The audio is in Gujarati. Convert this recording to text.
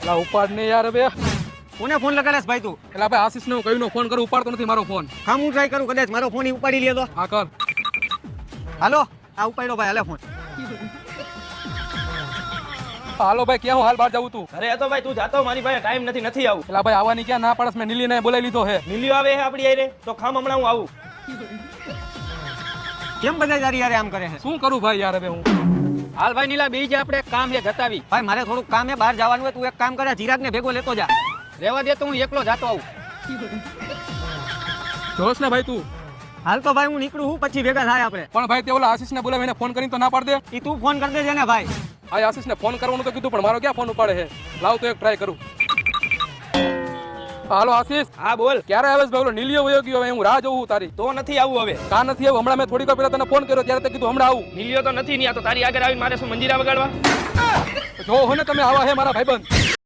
લા ઉપાડ ને યાર બે. કોને ફોન લગાડેસ ભાઈ તું? એટલે ભાઈ આશીષ ને હું કહીનો ફોન કરું, ઉપાડતો નથી મારો ફોન. હા હું ટ્રાય કરું, કદાચ મારો ફોન ઉપાડી લે તો. હા કર. હાલો આ ઉપાડ્યો ભાઈ, હાલે ફોન. હાલો ભાઈ, ક્યાં હું હાલ બહાર જાઉં તું? અરે તો ભાઈ તું જાતો, મારી પાસે ટાઈમ નથી આવું. એટલે ભાઈ આવવાની ક્યાં ના પાડસ? મેં નીલીને બોલાવી લીધો હે. મિલ્યો આવે છે આપડી આરે તો ખામ હમણાં હું આવું. કેમ બધા જારી યાર આમ કરે છે? શું કરું ભાઈ યાર હવે હું? હાલ ભાઈ નીલા બેહી જા, આપણે એક કામ છે જતાવી. ભાઈ મારે થોડુંક કામ છે, બહાર જવાનું હોય. તું એક કામ કરે, ચિરાગ ને ભેગો લેતો જા. રહેવા દે તો હું એકલો જાતો આવું. જોશ ને ભાઈ તું. હાલ તો ભાઈ હું નીકળું હું, પછી ભેગા થાય આપણે. પણ ભાઈ તે ઓલા આશીષ ને બોલાવીને ફોન કરીને તો ના પાડ દે. ઈ તું ફોન કરી દેજે ને ભાઈ. આ આશીષ ને ફોન કરવાનું તો કીધું, પણ મારો ક્યાં ફોન ઉપાડે છે? લાવ તો એક ટ્રાય કરું. હાલો આશીષ. હા બોલ. ક્યારે આવે છે ભાઈ? ઓલો નીલિયો વયો ગયો, હવે હું રાહ જોઉં તારી. તો નથી આવું હવે. કા નથી આવું? હમણાં મેં થોડીક વાર પહેલા તને ફોન કર્યો ત્યારે તે કીધું હમણાં આવું. મિલ્યો તો નથી, ની આ તો તારી આગળ આવીને મારે શું મંજીરા વગાડવા? જો હો ને તમે આવા હે મારા ભાઈબંધ.